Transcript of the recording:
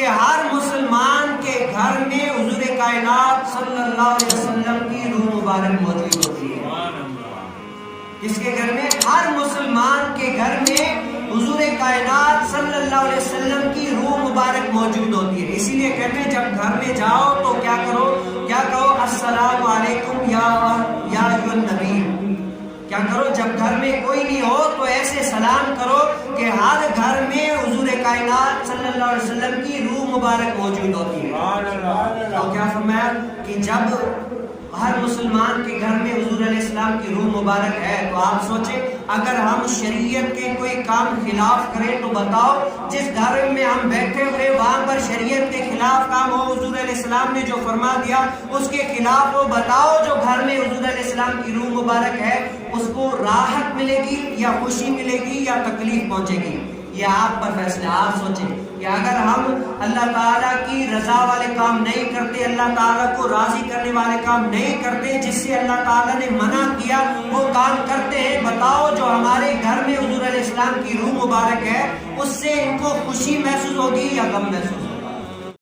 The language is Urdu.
کہ ہر مسلمان کے گھر میں حضور کائنات صلی اللہ علیہ وسلم کی روح مبارک موجود ہوتی ہے. اس کے گھر میں، ہر مسلمان کے گھر میں حضور کائنات صلی اللہ علیہ وسلم کی روح مبارک موجود ہوتی ہے. اسی لیے کہتے ہیں جب گھر میں جاؤ تو کیا کرو؟ کیا کہو؟ السلام علیکم یا ایھا النبی. کیا کرو؟ جب گھر میں کوئی نہیں ہو تو ایسے سلام کرو کہ ہر گھر میں حضور کائنات صلی اللہ علیہ وسلم کی روح مبارک موجود ہوتی ہے. تو کیا فرمایا کہ جب ہر مسلمان کے گھر میں حضور علیہ السلام کی روح مبارک ہے، تو آپ سوچیں اگر ہم شریعت کے کوئی کام خلاف کریں تو بتاؤ، جس گھر میں ہم بیٹھے ہوئے وہاں پر شریعت کے خلاف کام ہو، حضور علیہ السلام نے جو فرما دیا اس کے خلاف ہو، بتاؤ جو گھر میں حضور علیہ السلام کی روح مبارک ہے اس کو راحت ملے گی یا خوشی ملے گی یا تکلیف پہنچے گی؟ یہ آپ پر فیصلہ. آپ سوچیں کہ اگر ہم اللہ تعالیٰ کی رضا والے کام نہیں کرتے، اللہ تعالیٰ کو راضی کرنے والے کام نہیں کرتے، جس سے اللہ تعالیٰ نے منع کیا وہ کام کرتے ہیں، بتاؤ جو ہمارے گھر میں حضور علیہ السلام کی روح مبارک ہے اس سے ان کو خوشی محسوس ہوگی یا غم محسوس ہوگی؟